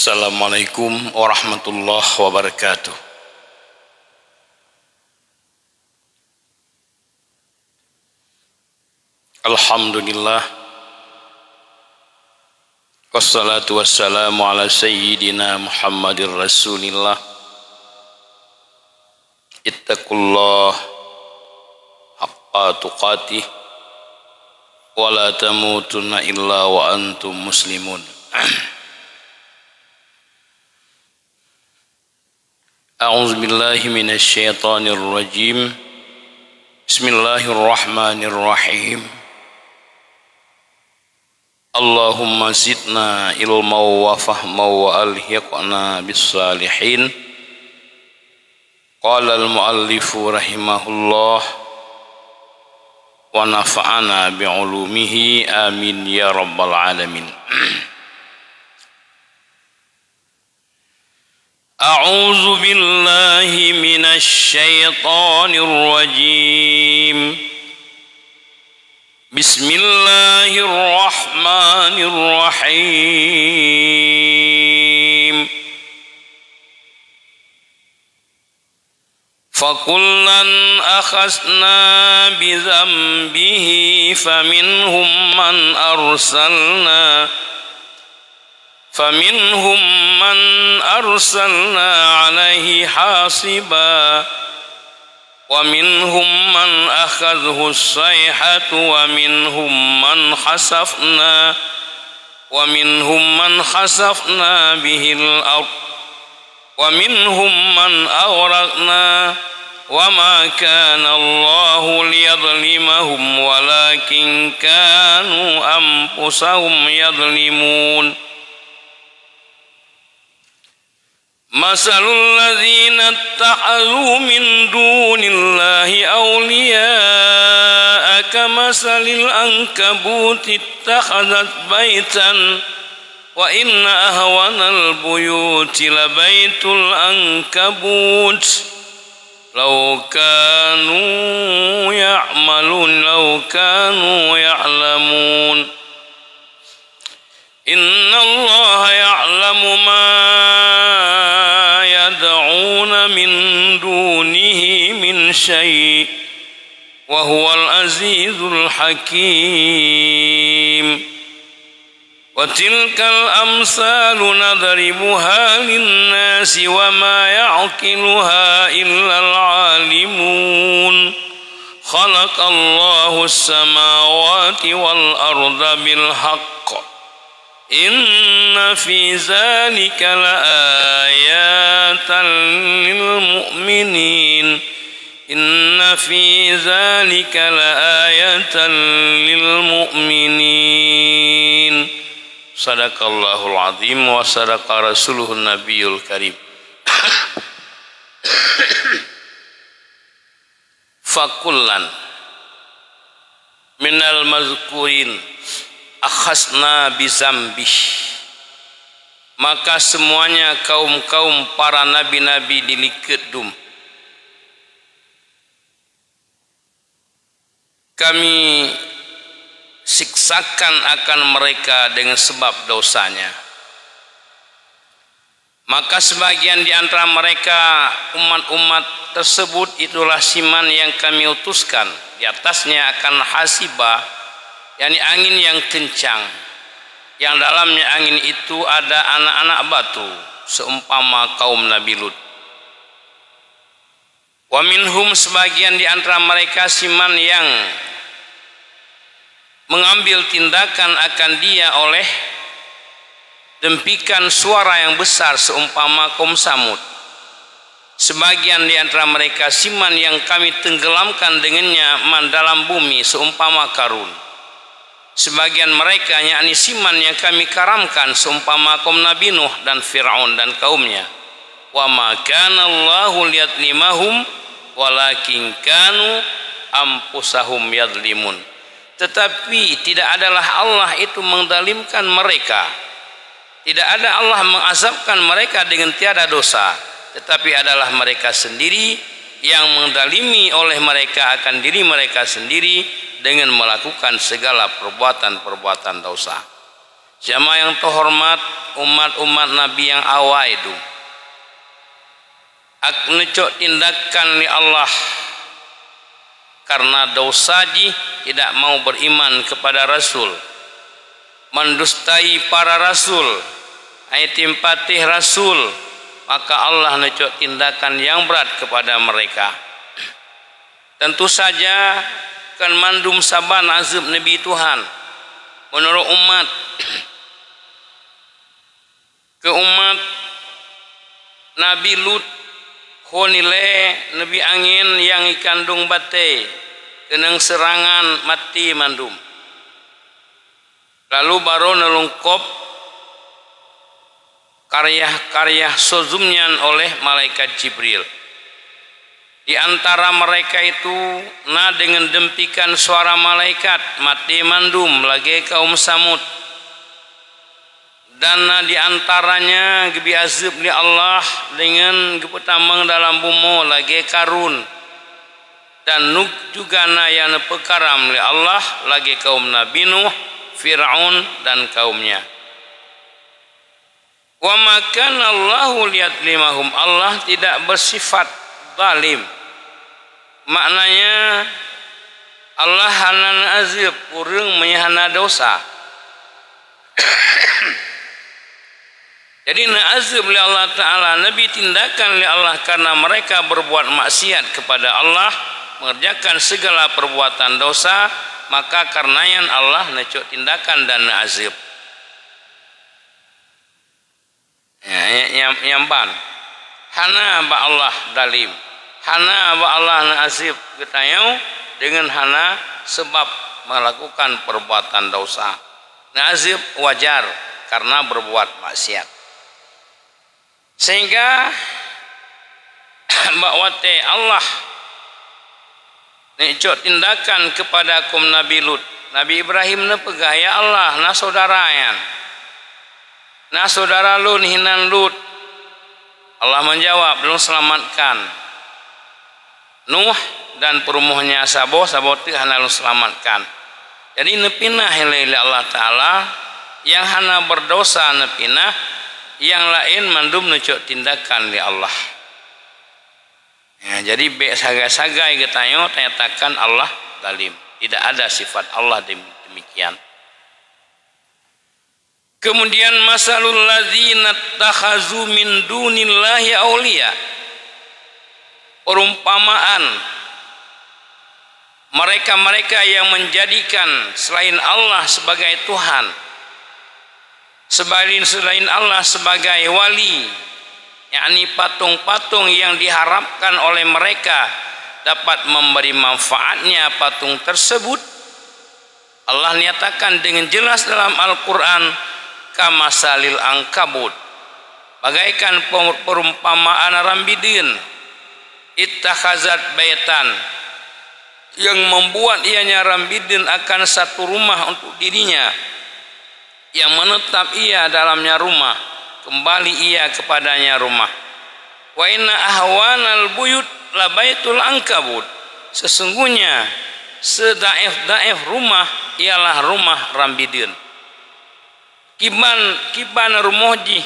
Assalamualaikum warahmatullahi wabarakatuh. Alhamdulillah, wassalatu wassalamu ala sayyidina Muhammadir Rasulillah. Ittaqullah haqqa tuqatih wa la tamutunna illa wa antum muslimun. A'udzu billahi minasy syaithanir rajim. Bismillahirrahmanirrahim. Allahumma zidna ilma wa fahma wa alhiqna bis salihin. Qala al muallifu rahimahullah wa nafa'ana bi ulumihi amin ya rabbal alamin. A'udzu billahi minasy syaithanir rajim. Bismillahirrahmanirrahim. Fakullan akhazna bizambihi faminhum man arsalna alaihi hasiba wa minhum man akhadhahu as-sayhatu wa minhum man khasafna bihi al-ard wa minhum man aghraqna wa ma kana Allahu liyadhlimahum walakin kanu anfusahum yadhlimun. Masalul ladzina ittakhadhu min dunillahi awliya'a kamasalil ankabuti ittakhadhat baitan wa inna ahwanal buyuti labaitul ankabut law kanu ya'lamun. Inna Allaha ya'lamu ma yad'una min dunihi min syai' wa huwal azizul hakim. Wa tilkal amsalu nadribuha linnasi wa ma ya'qiluha illal alimun. Khalaqallahu as-samawati wal arda bil haqq. Inna fi zalika laayatan lil mu'minin. Inna fi zalika laayatan lil mu'minin. Sadaqallahul azim wa sadaqa rasuluhun nabiyul karim. Fakullan minal mazkurin akhasna bizambih, maka semuanya kaum-kaum para nabi-nabi dilikedum, kami siksakan akan mereka dengan sebab dosanya. Maka sebagian di antara mereka umat-umat tersebut itulah siman yang kami utuskan, di atasnya akan hasibah, yakni angin yang kencang, yang dalamnya angin itu ada anak-anak batu seumpama kaum Nabi Lut. Wa minhum, sebagian di antara mereka siman yang mengambil tindakan akan dia oleh dempikan suara yang besar seumpama kaum Samud. Sebagian di antara mereka siman yang kami tenggelamkan dengannya dalam bumi seumpama Karun. Sebagian mereka yakni siman yang kami karamkan seumpama kaum Nabi Nuh dan Fir'aun dan kaumnya. Wa ma kana Allahu liyadlimahum walakin kanu anfusahum yadlimun. Tetapi tidak adalah Allah itu mendalimkan mereka. Tidak ada Allah mengazabkan mereka dengan tiada dosa, tetapi adalah mereka sendiri yang mendalimi oleh mereka akan diri mereka sendiri dengan melakukan segala perbuatan-perbuatan dosa. jamaah yang terhormat, umat-umat Nabi yang awal itu aknecok tindakan ni Allah karena dosa tidak mau beriman kepada Rasul, mendustai para Rasul, timpatih Rasul, maka Allah necok tindakan yang berat kepada mereka. Tentu saja kan mandum saban azab Nabi Tuhan menurut umat ke umat Nabi Lut honile Nabi angin yang ikandung bate kenang serangan mati mandum. Lalu baru nelungkop karya-karya sozumnyan oleh malaikat Jibril. Di antara mereka itu dengan dempikan suara malaikat mati mandum lagi kaum Samud. Dan di antaranya gebi azab ni Allah dengan gepetamang dalam bumi lagi Karun. Dan Nuh juga na yang pekaram li Allah lagi kaum Nabi Nuh, Fir'aun dan kaumnya. Wa makan Allahu liyadlimahum, Allah tidak bersifat zalim. Maknanya Allah hanan azab urang menyahana dosa. Jadi azab li Allah Ta'ala, Nabi tindakan li Allah karena mereka berbuat maksiat kepada Allah, mengerjakan segala perbuatan dosa, maka karenanya Allah necok tindakan dan azab. Nyamban hana ba Allah dalim, hana ba Allah azab getayau dengan hana sebab melakukan perbuatan dosa. Azab wajar karena berbuat maksiat. Sehingga bakwate Allah necok tindakan kepada kaum Nabi Lut. Nabi Ibrahim ne pegah ya Allah na saudarayan. Na saudara Lut hinan Lut. Allah menjawab belum selamatkan. Nuh dan perumuhnya sabo teu hana lu selamatkan. Jadi nepinah hele Allah Ta'ala yang hana berdosa nepinah, yang lain mandum necok tindakan li Allah. Ya, jadi be sagai-sagai getanyo nyatakan Allah zalim. Tidak ada sifat Allah demikian. Kemudian masalul ladzina takhazu min dunillahi auliya. Perumpamaan mereka-mereka yang menjadikan selain Allah sebagai Tuhan, selain Allah sebagai wali, yakni patung-patung yang diharapkan oleh mereka dapat memberi manfaatnya patung tersebut. Allah nyatakan dengan jelas dalam Al-Quran, kamasalil angkabut, bagaikan perumpamaan rambidin, ittakhazat baitan, yang membuat ianya rambidin akan satu rumah untuk dirinya, yang menetap ia dalamnya rumah, kembali ia kepadanya rumah. Wa inna ahwanal buyut la baitul ankabut, sesungguhnya sedaif-daif rumah ialah rumah rambidin. Kiban rumohji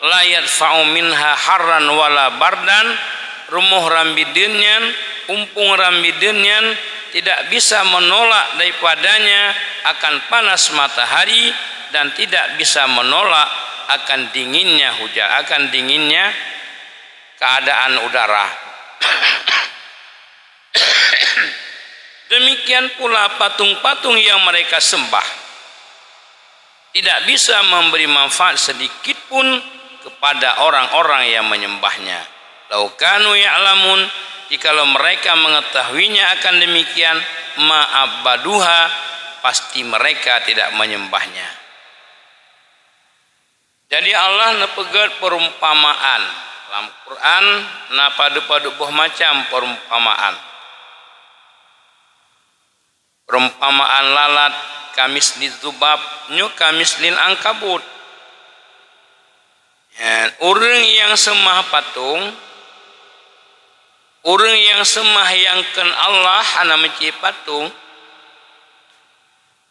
la yadfa'u minha harran wala bardan, rumuh rambidinyan, umpung rambidinyan tidak bisa menolak daripadanya akan panas matahari, dan tidak bisa menolak akan dinginnya hujan, akan dinginnya keadaan udara. Demikian pula patung-patung yang mereka sembah tidak bisa memberi manfaat sedikit pun kepada orang-orang yang menyembahnya. Lau kanu ya'lamun, jikalau mereka mengetahuinya akan demikian, ma'abaduha, pasti mereka tidak menyembahnya. Jadi Allah nepegat perumpamaan dalam Quran, na padu-padu boh macam perumpamaan. Perumpamaan lalat kamis dzubab nyu kamis lil angkabut. Ya, orang yang sembah patung, orang yang sembahyangkan Allah hana menci patung,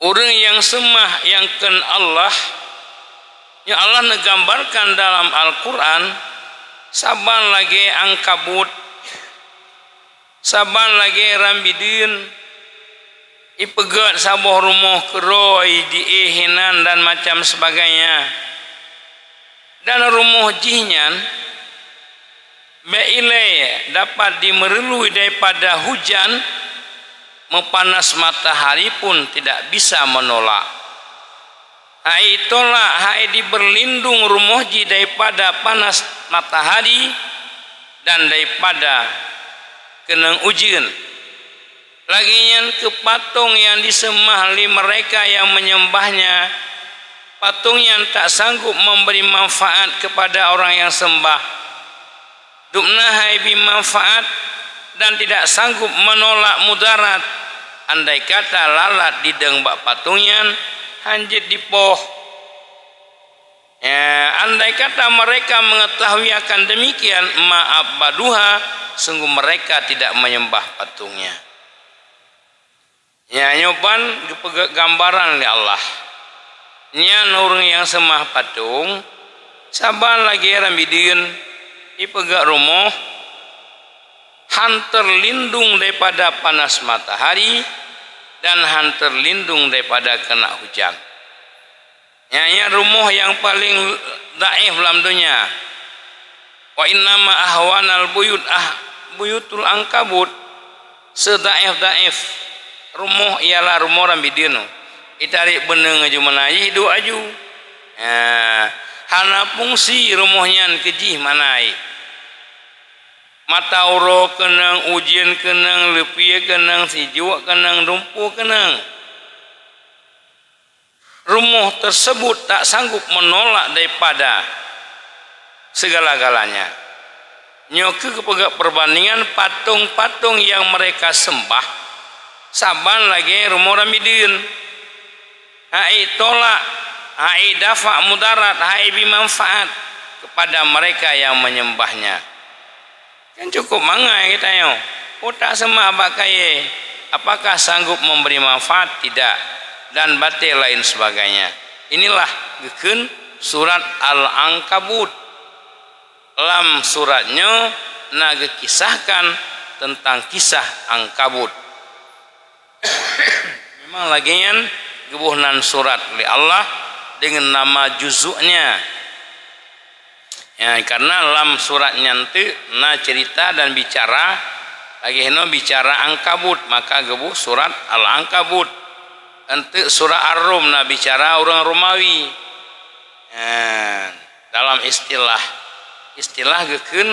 orang yang sembahyangkan Allah Ya Allah ngegambarkan dalam Al-Quran saban lagi angkabut, saban lagi rambidin, ipegat sabuh rumah keroi diehinan dan macam sebagainya. Dan rumah jihnya beilai dapat dimerlui daripada hujan, mepanas matahari pun tidak bisa menolak. Hai tolak, hai diberlindung rumah ji daripada panas matahari dan daripada kena ujian. Laginya ke patung yang disembah oleh mereka yang menyembahnya, patung yang tak sanggup memberi manfaat kepada orang yang sembah. Dukna hai bimanfaat dan tidak sanggup menolak mudarat. Andai kata lalat di dengbak patungnya hanjit di poh. Ya, andai kata mereka mengetahui akan demikian, maaf baduha, sungguh mereka tidak menyembah patungnya. Ya, nyoban gambaran oleh Allah. Nya nurung yang semah patung, saban lagi rambidin, ipegak rumah, han terlindung daripada panas matahari, dan han terlindung daripada kena hujan. Ya, rumah yang paling daif dalam dunia. Wa innama ahwanal buyutul angkabut, sedaif-daif rumah ialah rumah rambidin. Itarik beneng aju manai hidup aju. Hana fungsi rumahnya kejih manai. Matauro kenang, ujian kenang, lepie kenang, sijuak kenang, rumpu kenang. Rumah tersebut tak sanggup menolak daripada segala-galanya. Nyoke kepegak perbandingan patung-patung yang mereka sembah, saban lagi rumah rambidin. Hai tolak, hai dafa mudarat, hai bimanfaat kepada mereka yang menyembahnya. Kan cukup mangai kita yo. Oh tak sembah bakai. Apakah sanggup memberi manfaat? Tidak. Dan batil lain sebagainya. Inilah geken surat Al-Ankabut. Dalam suratnya naga kisahkan tentang kisah Angkabut. Memang lagian gebuhnan surat oleh Allah dengan nama juzuknya. Ya, karena dalam suratnya nanti na cerita dan bicara lagi heno bicara Angkabut, maka gebuh surat Al-Ankabut. Nanti surah Ar-Rum na bicara orang Romawi. Dalam istilah geken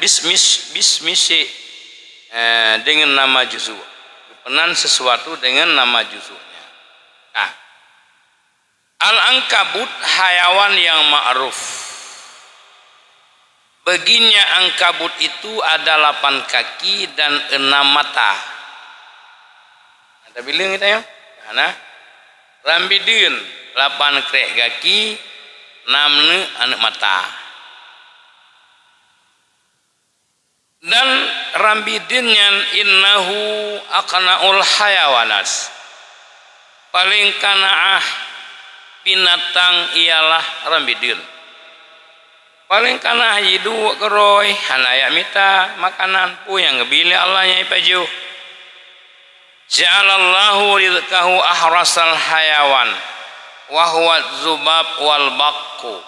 bismisi dengan nama juzu. Penan sesuatu dengan nama juzunya. Nah, Al-Ankabut hayawan yang ma'ruf. Baginya angkabut itu ada 8 kaki dan 6 mata. Ada bilang kita ya? Nah, rambidin 8 krek kaki, 6 anak mata. Dan rambidinnya innahu aqnaul hayawanas. Paling kanaah binatang ialah rambidin. Paling kana hidu keroi hanaya mita makanan pu yang ngebili Allah nya ipaju. Ja'alallahu rizqahu ahrasal hayawan wa huwa zubab wal baqu.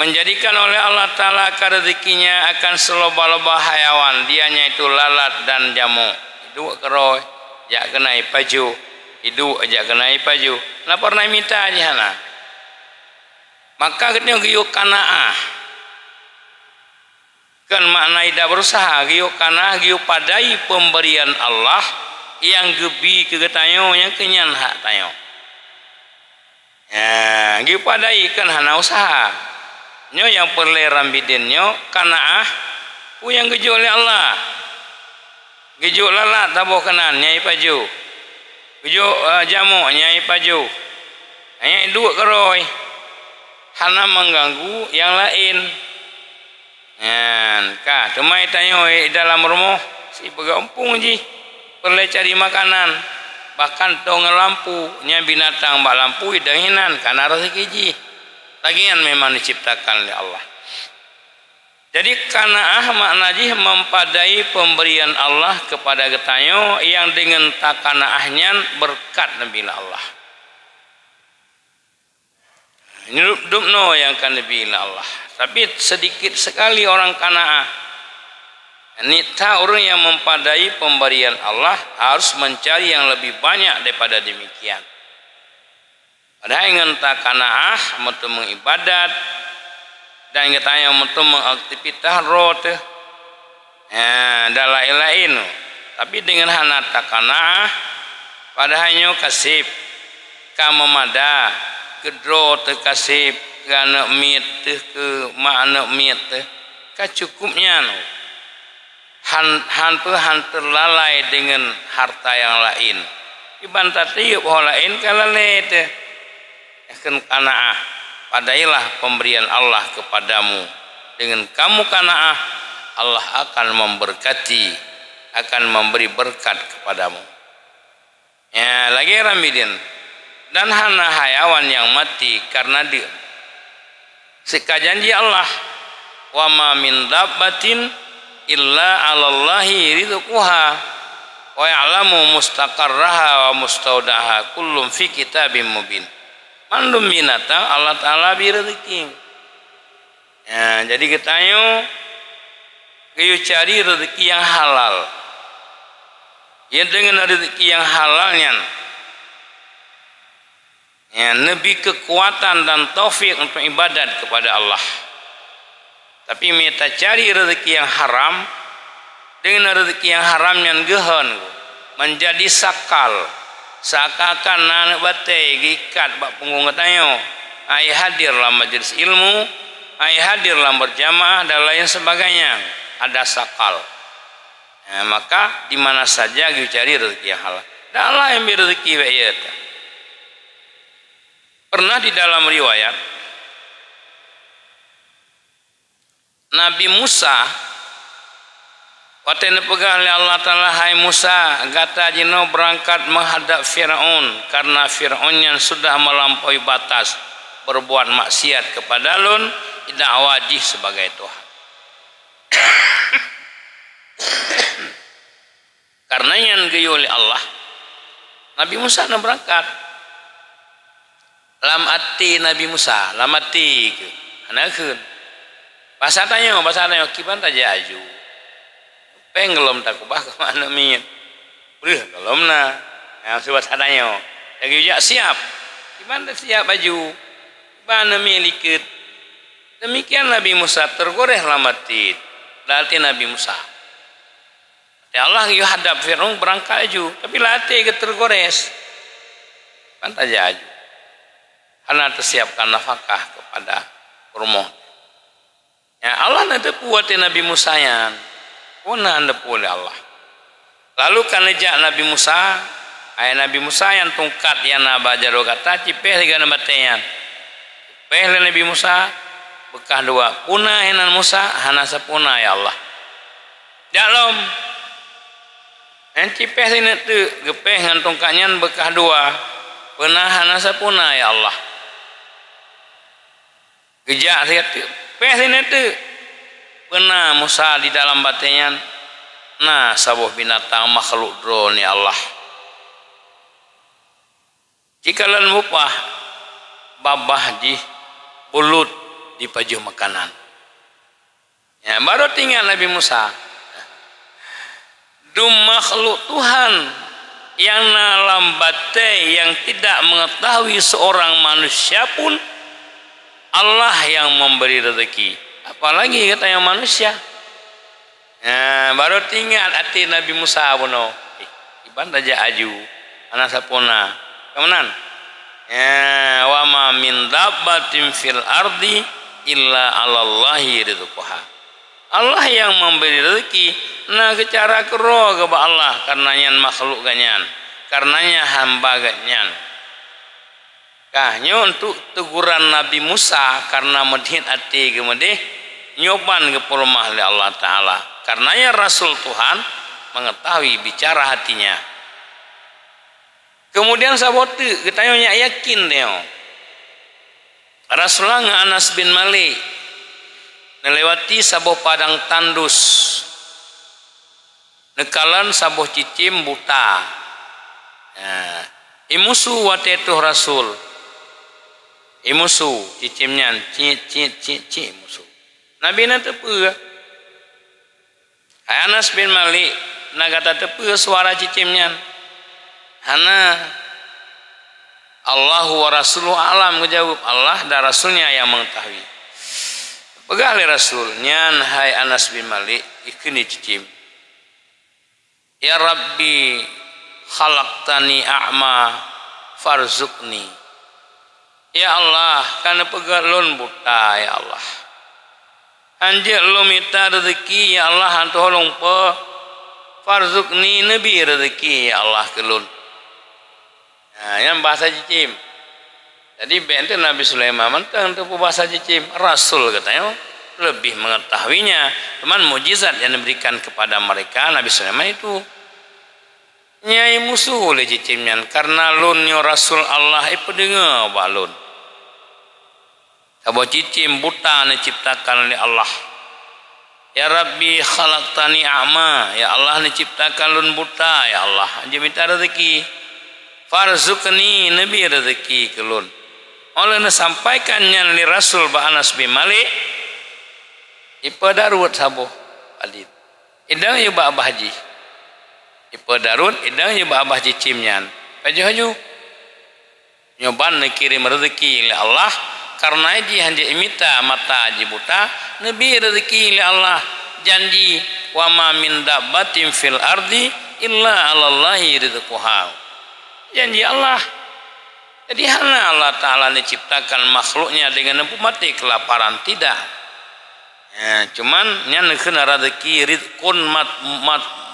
Menjadikan oleh Allah Ta'ala rezekinya akan seloba-loba hayawan, dianya itu lalat dan jamu. Hidu keroi jak kena ipaju, hidu aja kena ipaju. Na pernah minta aja hana. Maka kita giyuk kanaah. Kan makna ida berusaha giyuk kanaah giyuk padai pemberian Allah yang gebi kegetayo yang kenyan hak tayo. Ya, giyuk padai kan hana usaha. Nyo yang perle rambidin nyo kanaah pu yang gejo oleh Allah. Gejo lalat tabo kanan nyai paju. Gejo jamu nyai paju. Hanya dua keroi. Hana mengganggu yang lain. Kah, cuma tanyo dalam rumah si pegampung ji perlu cari makanan. bahkan dong lampu nya binatang bak lampu idanginan karena rezeki ji lagian memang diciptakan oleh Allah. Jadi kanaah maknanya mempadai pemberian Allah kepada getanyo yang dengan takanaahnya berkat Nabi Allah. Ini dupno yang kan Nabi Allah. Tapi sedikit sekali orang kanaah. Nita orang yang mempadai pemberian Allah harus mencari yang lebih banyak daripada demikian. Padahal ingin takanaah untuk mengibadat dan kita yang untuk mengaktivitas roh tu, dan lain-lain. Tapi dengan hana takanaah, padahal kasih, kamu mada, kedro terkasih, kerana miat ke makna miat kacukupnya. Han terlalai dengan harta yang lain. Ibantah tiup hal lain kalau lete, akan kanaah. Padailah pemberian Allah kepadamu. Dengan kamu kanaah, Allah akan memberkati, akan memberi berkat kepadamu. Ya, lagi Ramidin. Dan hana hayawan yang mati karena dia. Seka janji Allah, wa ma min dabbatin illa 'alallahi rizquha wa ya'lamu mustaqarraha wa mustaudaha kullum fi kitabim mubin. Mandum binatang Allah Ta'ala birezeki. Ya, jadi ketanyo kayu cari rezeki yang halal. Ya dengan rezeki yang halalnya. Ya, lebih kekuatan dan taufik untuk ibadat kepada Allah. Tapi kita cari rezeki yang haram dengan rezeki yang haram yang gehen menjadi sakal. Seakan-akan anak batai gikat bak punggung ketanyo. Ai hadir dalam majlis ilmu, ai hadir dalam berjamaah dan lain sebagainya. Ada sakal. Ya, maka di mana saja kita cari rezeki yang halal. Dan Allah yang beri rezeki bayat. Pernah di dalam riwayat Nabi Musa waktu dipegang oleh Allah Ta'ala, hai Musa, gata jino berangkat menghadap Fir'aun karena Fir'aun yang sudah melampaui batas berbuat maksiat kepada lun tidak wajib sebagai Tuhan. Karena yang gayu oleh Allah, Nabi Musa nak berangkat. Lam ati Nabi Musa, lam ati ke, anakun. Pasal tanya, kipan taja aju. Pengelom tak kubah ke mana miet. Boleh kelom na. Yang sebab sadanya. Yang ujak siap. Gimana siap baju? Gimana milikit? Demikian Nabi Musa tergoreh lamatid. Latih Nabi Musa. Ya Allah yu hadap Fir'aun berangkat aju. Tapi latih ke tergores. Gimana saja aju. Karena tersiapkan nafkah kepada rumah. Ya Allah nanti kuatin Nabi Musa yang puna anda oleh Allah. Lalu kan lejak Nabi Musa, ayat Nabi Musa yang tungkat yang nabajaro kata cipeh tiga nabatenya. Cipeh Nabi Musa bekah dua puna hinan Musa hana sepuna ya Allah. Jalom. Yang cipeh sini tu gepeh ngan tungkatnya bekah dua puna hana sepuna ya Allah. Gejak lihat tu peh sini tu. Pernah Musa di dalam batinnya, nah sabuh binatang makhluk drone ya Allah. Jika lan mupah babah di bulut di pajuh makanan. Ya, baru tinggal Nabi Musa. Dum makhluk Tuhan yang dalam batai yang tidak mengetahui seorang manusia pun Allah yang memberi rezeki. Apalagi kata yang manusia. Ya, baru tinggal hati Nabi Musa buno. Iban raja aju. Anak sapuna. Kemudian. Ya, wa ma min dabbatin fil ardi illa 'alallahi rizquha. Allah yang memberi rezeki. Nah, kecara kero ke Allah karenanya makhluk ganyan. Karenanya hamba ganyan. Kahnya untuk teguran Nabi Musa karena medhit hati kemudian nyoban ke perumah oleh Allah Ta'ala. Karenanya Rasul Tuhan mengetahui bicara hatinya. Kemudian sabote kita nya yakin deh. Rasulullah Anas bin Malik nelewati saboh padang tandus. Nekalan saboh cicim buta. Nah, imusu watetuh Rasul. Imusu cicimnya ci musu. Nabi na tepeu. Anas bin Malik nagata tepeu suara cicimnya. Hana Allahu wa Rasuluhu alam ngejawab, Allah dan Rasulnya yang mengetahui. Pegali Rasul nyan hai Anas bin Malik ikini cicim. Ya Rabbi khalaqtani a'ma farzuqni. Ya Allah kana pegalun buta ya Allah. Anjir lu minta rezeki ya Allah hantu holong pe farzuqni nabi rezeki ya Allah kelun. Nah, yang bahasa cicim. Jadi benten Nabi Sulaiman mentang itu bahasa cicim. Rasul katanya lebih mengetahuinya. Teman mujizat yang diberikan kepada mereka Nabi Sulaiman itu. Nyai musuh oleh cicimnya karena lunnya Rasul Allah pendengar balun. Sabo cicim buta diciptakan oleh Allah. Ya Rabbi khalaqtani a'ma. Ya Allah diciptakan lun buta ya Allah. Anjir minta rezeki. Farzuqni nabi rezeki kelun. Oleh sampaikannya li Rasul ba Anas bin Malik ipadarut sabo adit. Idang yu ba abah haji. Ipadarut idang yu ba abah cicimnya. Paju-haju nyoban kirim rezeki li Allah karena dia hanya imita mata haji buta nabi rezeki li Allah janji wa ma min dabbatin fil ardi illa 'alallahi rizquha. Janji Allah. Jadi hana Allah Ta'ala menciptakan makhluknya dengan mati kelaparan tidak. Ya, cuman yang kena rezeki rizqun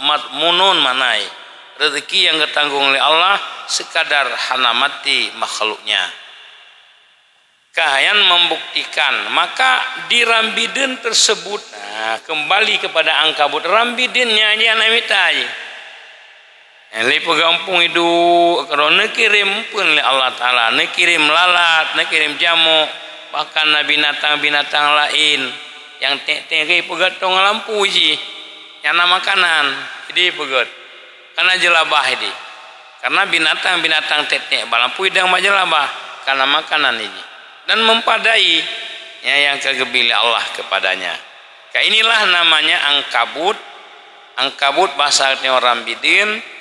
matmunun manai. Rezeki yang ketanggung oleh Allah sekadar hana mati makhluknya. Kahayan membuktikan maka di Rambiden tersebut kembali kepada Angkabut Rambidinnya dia namitai. Yang pegampung itu kalau nekirim pun oleh Allah Ta'ala, nekirim lalat, nekirim jamu, bahkan binatang-binatang lain yang tek-tek pegat tong lampu ji, yang nama makanan, jadi pegat, karena jelabah ini, karena binatang-binatang tek-tek balampu idang majelabah, karena makanan ini, dan mempadai yang kegebili Allah kepadanya. Inilah namanya angkabut, angkabut bahasa orang bidin.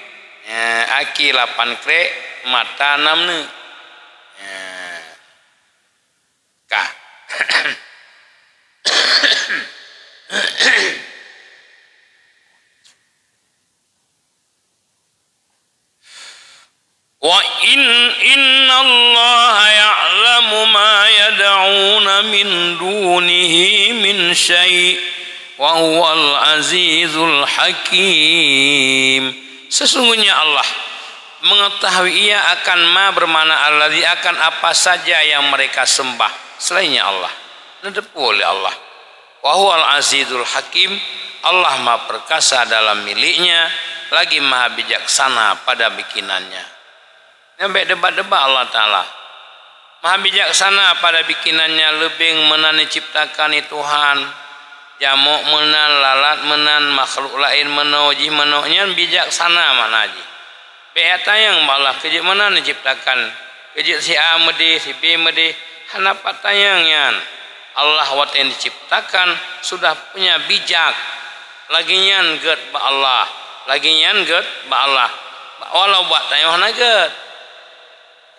Aki 8 krek mata 6 ne. Kah. Wa inna Allah ya'lamu ma yad'una min dunihi min syai' wa huwal azizul hakim. Sesungguhnya Allah mengetahui ia akan ma bermana alladzi akan apa saja yang mereka sembah selainnya Allah. Nedepu oleh Allah. Wa huwal azizul hakim. Allah maha perkasa dalam miliknya, lagi maha bijaksana pada bikinannya. Sampai debat-debat Allah Ta'ala. Maha bijaksana pada bikinannya, lebih menani ciptakan Tuhan. Jamuk menan, lalat menan, makhluk lain menoji menoknya bijaksana mana aja. Beata yang malah kejut mana diciptakan. Kejut si A medi, si B medi, hanapat tayangnya. Allah wat yang diciptakan sudah punya bijak. Lagi nyan get ba Allah, lagi nyan get ba Allah. Walau buat tayang naget.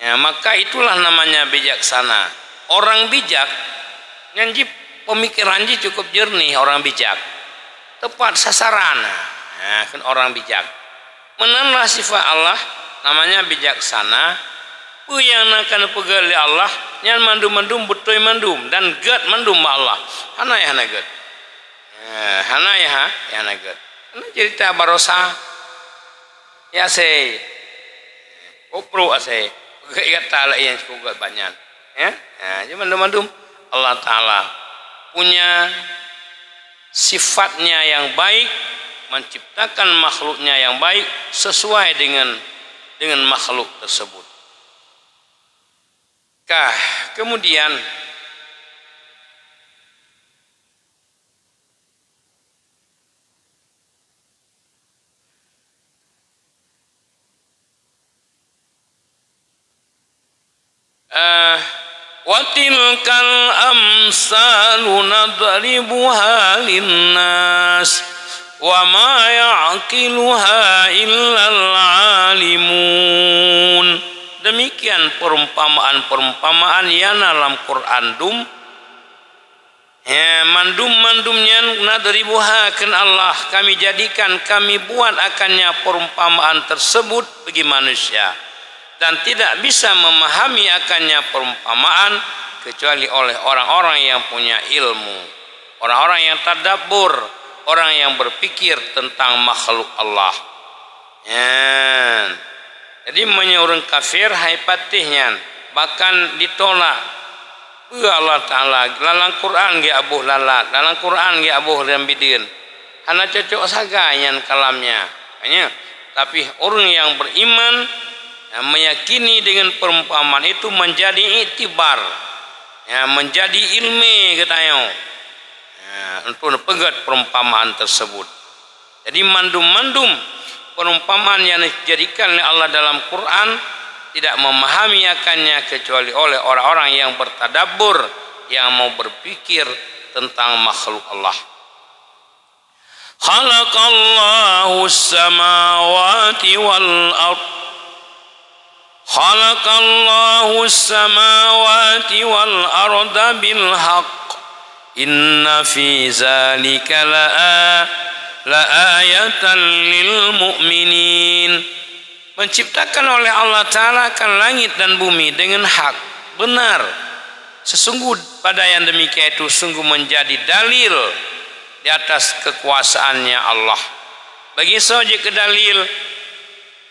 Ya, maka itulah namanya bijaksana. Orang bijak nyanjip pemikirannya cukup jernih, orang bijak tepat sasaran. Nah, kan orang bijak menanlah sifat Allah namanya bijaksana. Yang akan pegali Allah yang mandum-mandum betul mandum dan gad mandum Allah hana ya hana gad hana ya hana gad. Ini cerita barosa ya se opro ase gak taala yang cukup banyak ya. Nah, mandum-mandum Allah Ta'ala punya sifatnya yang baik, menciptakan makhluknya yang baik sesuai dengan dengan makhluk tersebut. Kemudian wa tilkal amsalu nadribuha linnas wa ma ya'qiluha illal alimun. Demikian perumpamaan-perumpamaan yang dalam Quran mandum-mandumnya nadribuha kan Allah, kami jadikan, kami buat akannya perumpamaan tersebut bagi manusia, dan tidak bisa memahami akannya perumpamaan kecuali oleh orang-orang yang punya ilmu, orang-orang yang tadabbur, orang yang berpikir tentang makhluk Allah. Jadi menyuruh kafir haipatihnya bahkan ditolak Allah Ta'ala dalam Quran ge abuh lalat, dalam Quran ge abuh rambidin hana cocok sagayan kalamnya hanya. Tapi orang yang beriman meyakini dengan perumpamaan itu menjadi iktibar, menjadi ilmi katayo, untuk pegat perumpamaan tersebut. Jadi mandum-mandum perumpamaan yang dijadikan oleh Allah dalam Quran tidak memahami akannya kecuali oleh orang-orang yang bertadabbur, yang mau berpikir tentang makhluk Allah. Khalaqallahu as-samawati wal ardh, khalaqallahu as-samawati wal arda bil haqq, inna fi zalika la'ayatan lil mu'minin. Menciptakan oleh Allah Ta'ala kan langit dan bumi dengan hak, benar. Sesungguh pada yang demikian itu sungguh menjadi dalil di atas kekuasaannya Allah. Bagi saja kedalil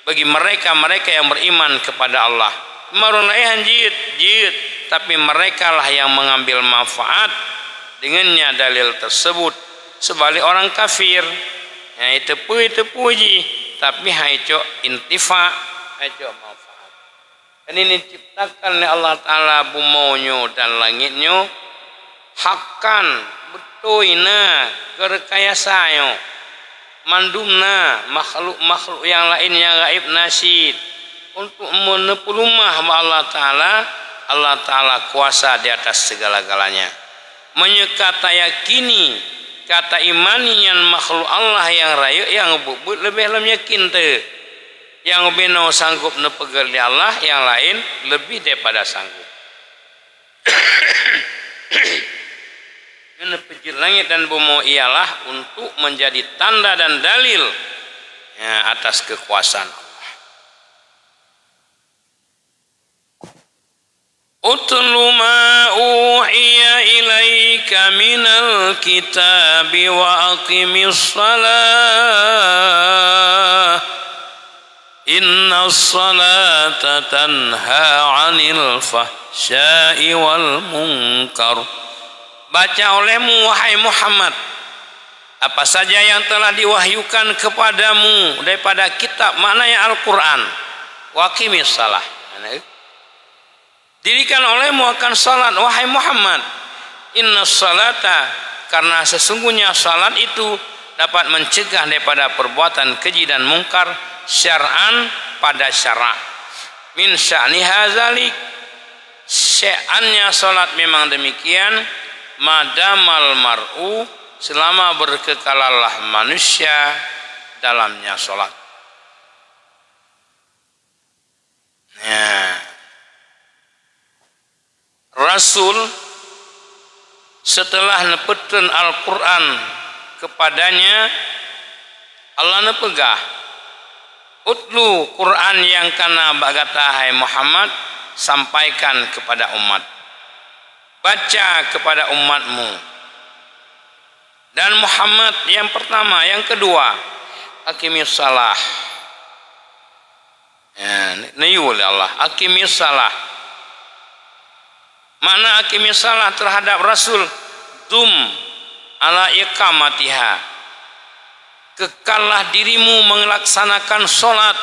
bagi mereka yang beriman kepada Allah. Marunaihan jid, tapi mereka lah yang mengambil manfaat dengannya dalil tersebut. Sebalik orang kafir, itu puji, tapi haico intifa, haico manfaat. Dan ini diciptakan oleh Allah Ta'ala bumonyo dan langitnyo hakkan betuina kerekayasayo mandumna makhluk-makhluk yang lainnya gaib nasid untuk menepulumah Allah Ta'ala. Allah Ta'ala kuasa di atas segala-galanya. Menyekata yakini kata imanian makhluk Allah yang rayu yang bubut lebih yakin te, yang beno sanggup nepegal di Allah, yang lain lebih daripada sanggup. Nepejil langit dan bumi ialah untuk menjadi tanda dan dalil atas kekuasaan Allah. Utlu ma uhiya ilaika minal kitabi wa aqimis salah, inna salata tanha 'anil fahsya'i wal munkar. Baca olehmu wahai Muhammad apa saja yang telah diwahyukan kepadamu daripada kitab, maknanya Al-Quran. Wa aqimis salah, dirikan olehmu akan salat wahai Muhammad. Inna salata, karena sesungguhnya salat itu dapat mencegah daripada perbuatan keji dan mungkar syar'an pada syara'. Min sya'ni hazalik, sya'annya salat memang demikian. Madamal mar'u, selama berkekalalah manusia dalamnya salat. Rasul setelah nepetun Al-Quran kepadanya, Allah nepegah utlu Quran yang kana bagata hai Muhammad, sampaikan kepada umat, baca kepada umatmu. Dan Muhammad yang pertama, yang kedua, aqimis salah. Niyul Allah, aqimis salah. Mana aqimis salah terhadap Rasul? Dum ala iqamatiha. Kekallah dirimu melaksanakan solat.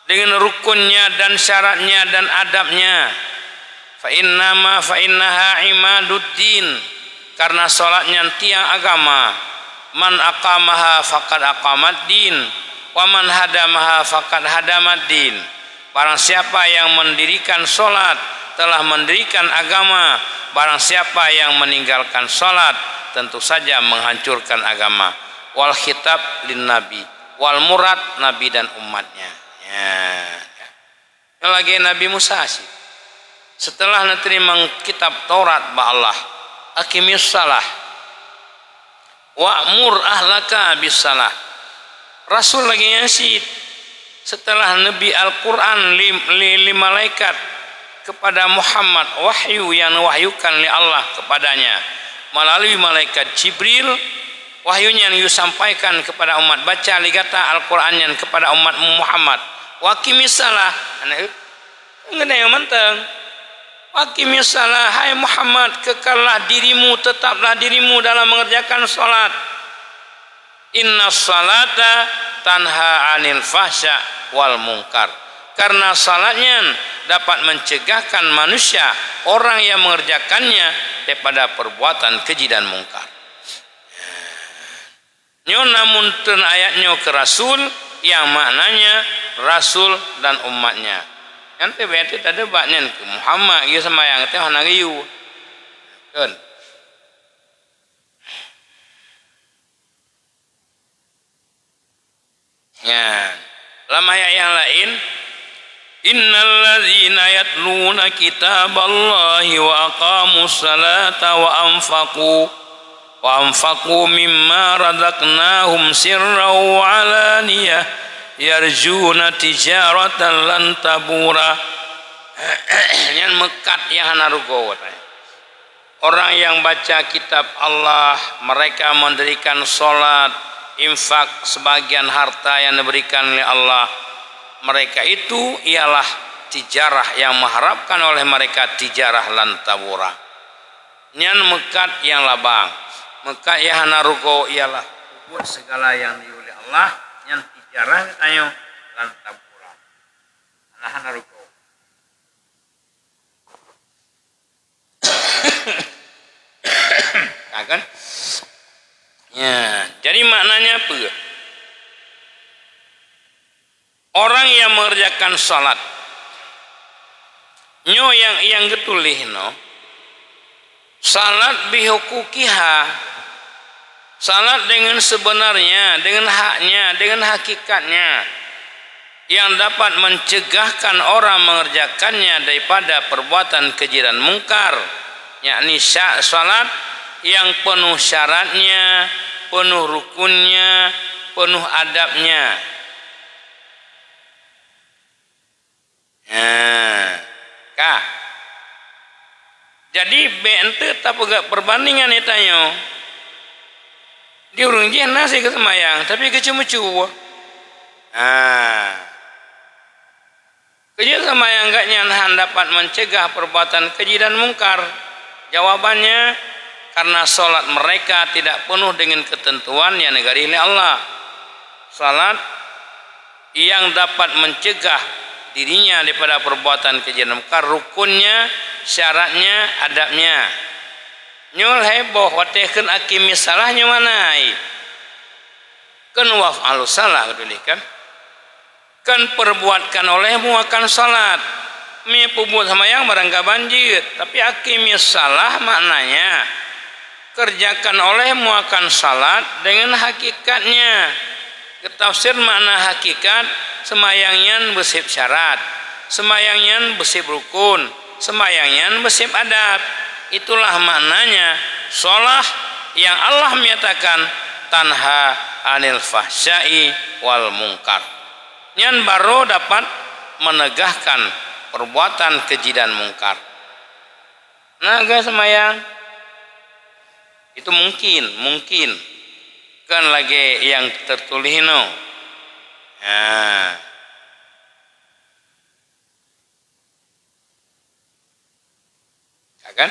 dengan rukunnya dan syaratnya dan adabnya. Fa innaha imaduddin, karena salatnya tiang agama. Man aqamaha faqad aqamaddin wa man hadamaha faqad hadamaddin. Barang siapa yang mendirikan salat telah mendirikan agama. Barang siapa yang meninggalkan salat tentu saja menghancurkan agama. Wal khitab lin nabi, wal murad nabi dan umatnya. Ya. Lagi Nabi Musa sih. Setelah menerima kitab Taurat ba Allah, aqimis salah wa'mur ahlaka bis salah. Rasul lagi nyasid setelah Nabi Al-Quran li malaikat kepada Muhammad, wahyu yang wahyukan li Allah kepadanya melalui malaikat Jibril, wahyunya yang disampaikan kepada umat, baca ligata Al-Quran yang kepada umat Muhammad. Waqimis salah, ngene yang menteng. Waqimis salah, hai Muhammad, kekallah dirimu, tetaplah dirimu dalam mengerjakan salat. Inna salata tanha anil fahsya wal munkar. Karena salatnya dapat mencegahkan manusia, orang yang mengerjakannya, daripada perbuatan keji dan mungkar. Nyo namun ten ayatnya ke Rasul yang maknanya Rasul dan umatnya. Nanti berarti tak debatnya ke Muhammad ia sama yang teh hana riu. Kan? Ya. Dalam ayat yang lain, innal ladzina yatluna kitaballahi wa aqamus salata wa anfaqu mimma razaqnahum sirran wa alaniyah yarjuna tijaratan lan tabura. Yang mekat yang hanarugo. Orang yang baca kitab Allah, mereka mendirikan salat, infak sebagian harta yang diberikan oleh Allah. Mereka itu ialah tijarah yang mengharapkan oleh mereka tijarah lan tabura. Yang mekat yang labang, mekat yang hanarugo ialah buat segala yang diulih Allah. Yang tijarah ayo lan tabura. Nah hanarugo. Kan? Ya, jadi maknanya apa? Orang yang mengerjakan salat, nyo yang getulih no, salat bihukukiha, salat dengan sebenarnya, dengan haknya, dengan hakikatnya, yang dapat mencegahkan orang mengerjakannya daripada perbuatan keji dan mungkar, yakni salat yang penuh syaratnya, penuh rukunnya, penuh adabnya. Kah? Jadi bente tak pegak perbandingan itanyo. Dia urung je nasi ke semayang, tapi kecemucu. Kerja semayang gak nyanhan dapat mencegah perbuatan keji dan mungkar. Jawabannya, karena salat mereka tidak penuh dengan ketentuan yang negari oleh Allah. Salat yang dapat mencegah dirinya daripada perbuatan keji dan mungkar, rukunnya, syaratnya, adabnya. Nyul heboh watekeun aqimis salahnya manai. Kan waf'alu salah gedulih kan. Kan perbuatkan olehmu akan salat. Mi pubut samayang barang gak banjir, tapi aqimis salah maknanya kerjakan olehmu akan salat dengan hakikatnya. Ketafsir makna hakikat, semayangnya bersif syarat, semayangnya bersif rukun, semayangnya bersif adab. Itulah maknanya salat yang Allah menyatakan tanha anil fahsyai wal munkar. Yang baru dapat menegahkan perbuatan keji dan mungkar. Nah, guys semayang itu mungkin kan lagi yang tertulis no. Kan?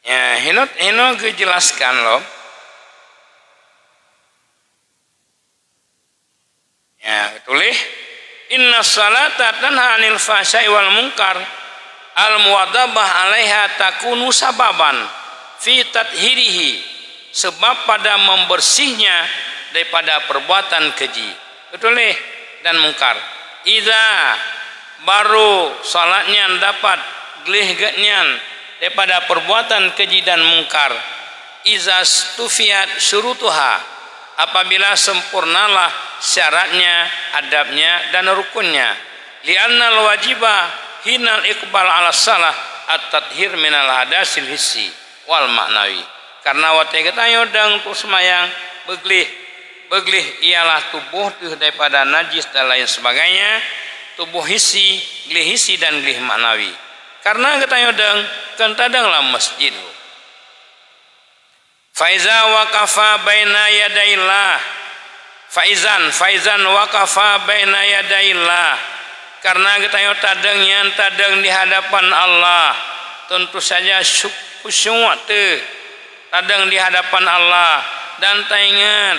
Ya, hino gue jelaskan loh. Ya, tulis Inna salata tanha 'anil fahsya'i wal munkar al-muwadabah 'alaiha takunu sababan fi tathhirihi, sebab pada membersihnya daripada perbuatan keji, betul dan mungkar. Iza baru salatnya dapat gelih-gelihnya daripada perbuatan keji dan mungkar. Iza stufiyat syurutuha, apabila sempurnalah syaratnya, adabnya dan rukunnya. Li'annal wajiba hinal iqbal ala salah at-tathhir minal hadasil hissi wal maknawi. Karena wate ketayo dang tu semayang beglih ialah tubuh tu daripada najis dan lain sebagainya, tubuh hissi, glih hissi dan glih maknawi. Karena ketayo dang kan tadanglah masjid. Faiza waqafa baina yadaillah, faizan waqafa baina yadaillah, karena ketayo tadang di hadapan Allah, tentu saja khusyuk tadang di hadapan Allah, dan taingat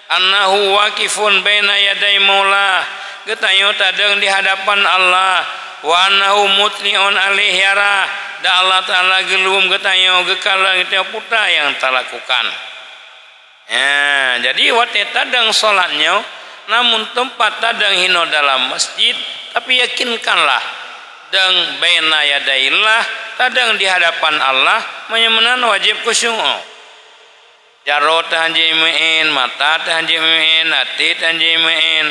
annahu waqifun baina yaday maulah, ketayo tadang di hadapan Allah, wa annahu mutli'un alaihi yarah, da Allah Ta'ala gelum ketayo gekalang itu puta yang tak lakukan. Ya, jadi wate tadang solatnya, namun tempat tadang hino dalam masjid, tapi yakinkanlah dang baina yadaillah, tadang di hadapan Allah, menyemenan wajib khusyuk. Jaro tahanji mein, mata tahanji mein, hati tahanji mein.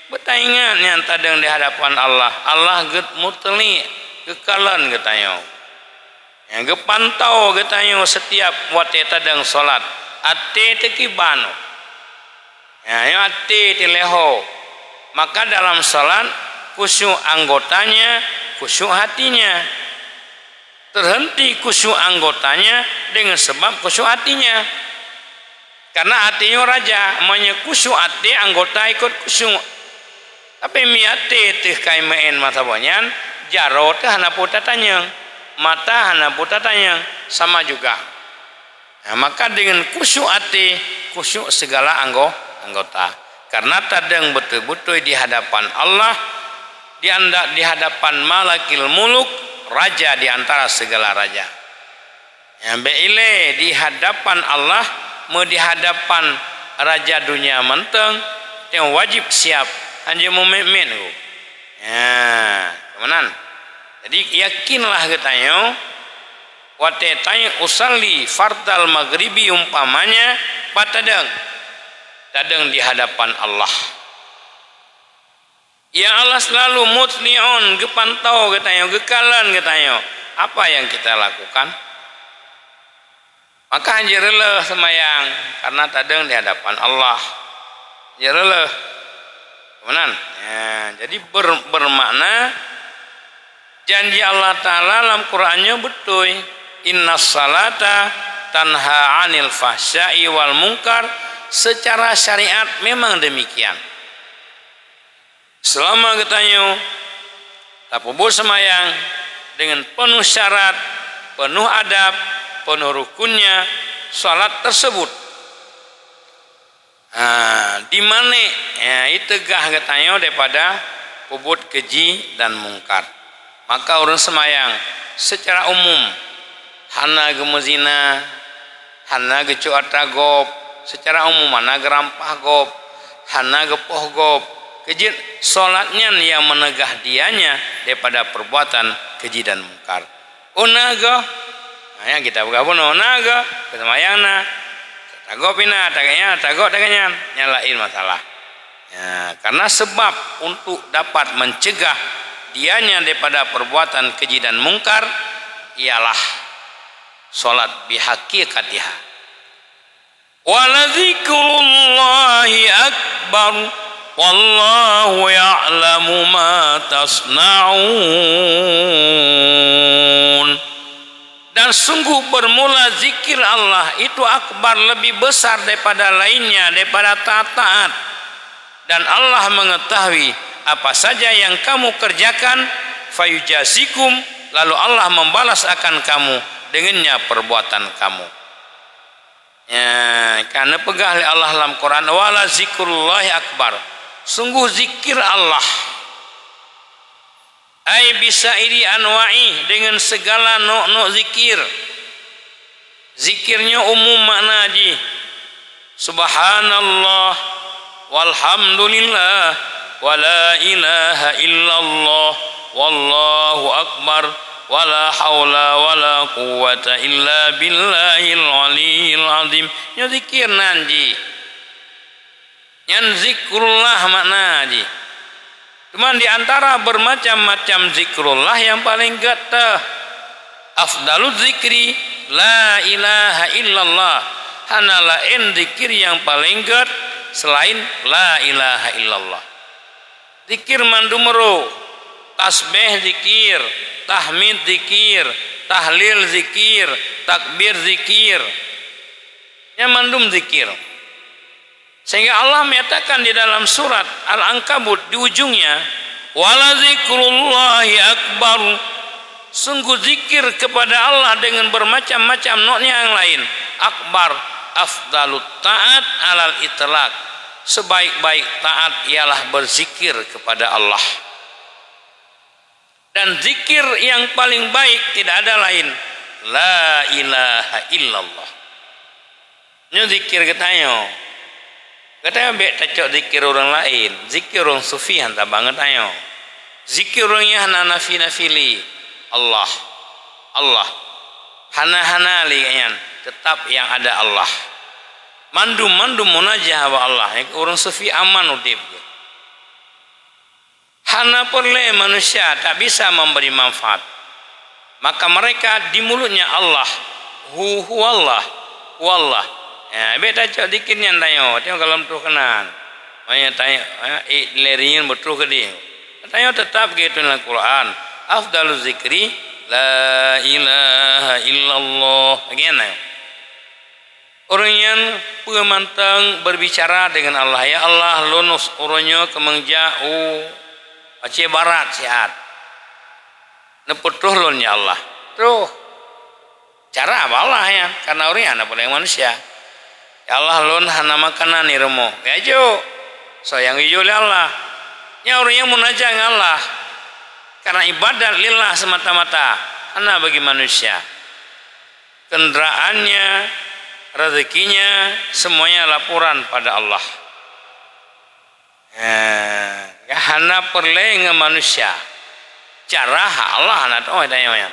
Betaingat yang tadang di hadapan Allah, Allah get mutli kekalan ketayo. Yang gepantau ketayo setiap wate tadang solat. Ate tekibano, ya ate teleho. Maka dalam salat khusyuk anggotanya, khusyuk hatinya. Terhenti khusyuk anggotanya dengan sebab khusyuk hatinya. Karena hatinya raja, manya khusyuk hati anggota ikut khusyuk. Tapi miate teh kai main mata banyan, jaro teh hana puta tanyang, mata hana puta tanyang, sama juga. Nah, maka dengan khusyuk hati, khusyuk segala anggota. Karena tadang betul-betul di hadapan Allah, di hadapan Malakil Muluk, raja di antara segala raja. Yang beile di hadapan Allah, mau di hadapan raja dunia menteng, yang wajib siap hanya mu'min. Ya, kemenan. Jadi yakinlah katanya, wate tanya usalli fardal maghribi umpamanya patadang di hadapan Allah. Ya Allah selalu mutli'un, gepantau katanya, gekalan katanya. Apa yang kita lakukan? Maka hanjirlah semayang karena tadang di hadapan Allah. Hanjirlah. Kemudian, ya, jadi bermakna janji Allah Ta'ala dalam Qur'annya betul. Inna salata tanha 'anil fahsya'i wal munkar. Secara syariat memang demikian. Selama katanya tapubu semayang dengan penuh syarat, penuh adab, penuh rukunnya salat tersebut. Di mana ya, itu gah katanya daripada pubut keji dan mungkar. Maka orang semayang secara umum hana gemezina, hana gecuat ragop, secara umum hana gerampah gop, hana gepoh gop. Keji solatnya yang menegah dianya daripada perbuatan keji dan mungkar. Unaga, nah, kita bergabung unaga, kesemayangna, tagopina, taganya, nyalain masalah. Ya, karena sebab untuk dapat mencegah dianya daripada perbuatan keji dan mungkar ialah solat bihaqiqatiha. Waladzikrullahi akbar wallahu ya'lamu ma tasna'un. Dan sungguh bermula zikir Allah itu akbar, lebih besar daripada lainnya, daripada taat. Dan Allah mengetahui apa saja yang kamu kerjakan, fayujazikum, lalu Allah membalas akan kamu dengannya perbuatan kamu. Ya, karena pegang oleh Allah dalam Quran, wala zikrullahi akbar. sungguh zikir Allah. Ai bisairi anwa'i, dengan segala nok-nok zikir. Zikirnya umum makna haji. Subhanallah walhamdulillah wala ilaha illallah wallahu akbar wala haula wala quwata illa billahil aliyil azim. Nya zikir nanji. Yang zikrullah makna haji. Cuma di antara bermacam-macam zikrullah yang paling gata afdalul zikri la ilaha illallah. Hana lain zikir yang paling gat selain la ilaha illallah. Zikir mandumero, tasbih zikir, tahmid zikir, tahlil zikir, takbir zikir. Yang mandum zikir. Sehingga Allah menyatakan di dalam surat Al-Ankabut di ujungnya, wala zikrullahi akbar. Sungguh zikir kepada Allah dengan bermacam-macam noknya yang lain. Akbar, afdalut taat alal itlaq. Sebaik-baik taat ialah berzikir kepada Allah. Dan zikir yang paling baik tidak ada lain, la ilaha illallah. Ini zikir katanya. Katanya bek tacok zikir orang lain, zikir orang sufi hantar banget ayo. Zikir orang yang hana nafili, Allah, Allah, hana li kan, tetap yang ada Allah. Mandum munajah wa Allah. Orang sufi aman udip. Hana perle manusia tak bisa memberi manfaat. Maka mereka di mulutnya Allah, huwallah, wallah. Ya, beda cak dikirnya tanya, tengok kalau tu kenan. Banyak tanya, lerinya betul ke dia. Tanya tetap gitu dalam Quran. Afdalul zikri la ilaha illallah. Bagaimana? Orang yang pemantang berbicara dengan Allah, ya Allah lunus orangnya kemengjau Aceh Barat sehat. Nepetuh lon ya Allah. Tuh. Cara apa Allah ya? Karena orang yang boleh manusia. Ya Allah lon hana makanan ni remo. Ya jo. Sayang ijo oleh Allah. Ya orang yang munajah dengan Allah. Karena ibadah lillah semata-mata. Hana bagi manusia. Kendaraannya, rezekinya, semuanya laporan pada Allah. Ya hana perle dengan manusia. Cara Allah hana tahu tanya.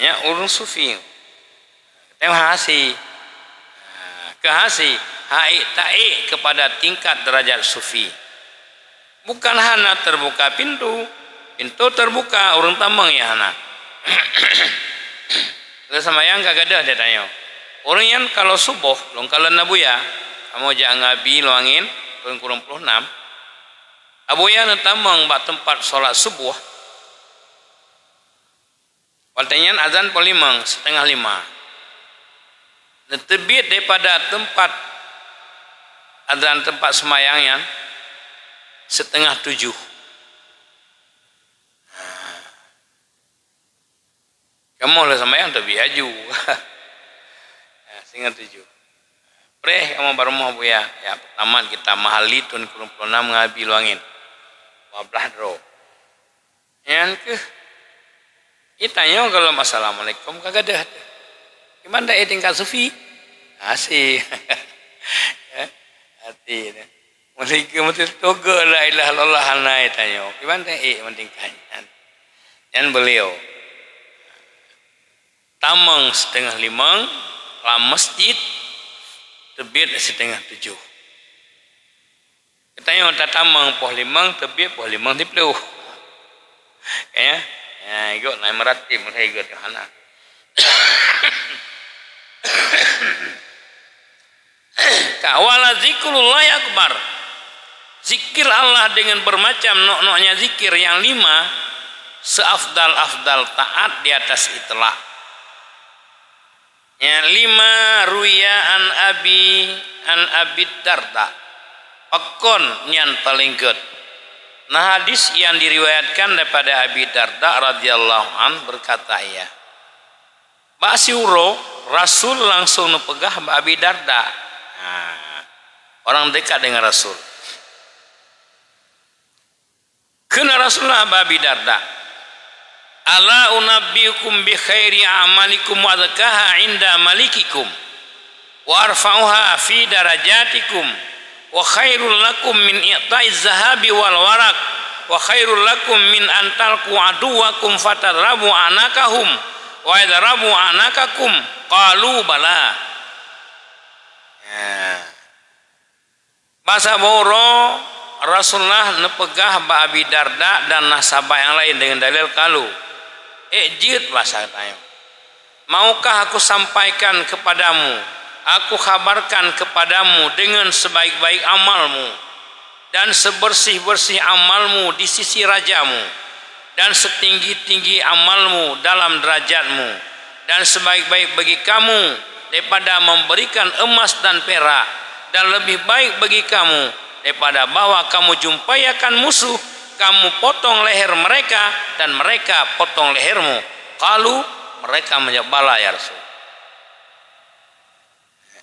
Ya urung sufi. Terima kasih. Kehasi hai ta'i kepada tingkat derajat sufi. Bukan hana terbuka pintu terbuka orang tambang ya hana. Terus sama yang kagak ada dia tanya. Orang yang kalau subuh long kalau nabuya kamu jangan ngabi luangin kurang 6. Abuya tambang bak tempat solat subuh. Waltenyan azan polimang 4:30. Terbit daripada tempat adzan tempat semayangnya 6:30. Kamu lah semayang tapi aju. 6:30. Preh kamu baru mau ya. Ya pertama kita mahali tun 26 ngabi luangin. 12 dro. Yang ke itanya kalau assalamualaikum kagak ada. Gimana tingkat sufi? Asih. Hati. Mereka mesti toga la ilaha illallah hanai tanya. Gimana mentingkatnya? Dan beliau tamang 4:30 lam masjid terbit 6:30. Katanya tak tamang poh 5 terbit poh 5 di peluh. Kayaknya ya ikut naik meratib mereka ikut ke hana. Kawala zikrullah akbar. Zikir Allah dengan bermacam nok-noknya zikir yang 5 seafdal taat di atas itlaq. Yang 5 ruya an abi darda. Pakon yang paling good. Nah hadis yang diriwayatkan daripada Abi Darda radhiyallahu an berkata ya. Ba'siuro Rasul langsung nepegah Abi Darda. Nah, orang dekat dengan Rasul. Kena Rasulullah Abi Darda, ala unabbiukum bi khairi amalikum wa dzakaha inda malikikum wa arfa'uha fi darajatikum wa khairul lakum min i'ta'iz zahabi wal warak wa khairul lakum min antalqu aduwakum fatarabu anakahum wa idrabu anakakum qalu bala. Bahasa Boro Rasulullah nepegah ba Abi Darda dan nasabah yang lain dengan dalil kalu. Jid bahasa katanya. Maukah aku sampaikan kepadamu, aku kabarkan kepadamu dengan sebaik-baik amalmu dan sebersih-bersih amalmu di sisi rajamu dan setinggi-tinggi amalmu dalam derajatmu dan sebaik-baik bagi kamu daripada memberikan emas dan perak dan lebih baik bagi kamu daripada bahwa kamu jumpai akan musuh, kamu potong leher mereka dan mereka potong lehermu. Kalau mereka menjawab bala ya Rasul.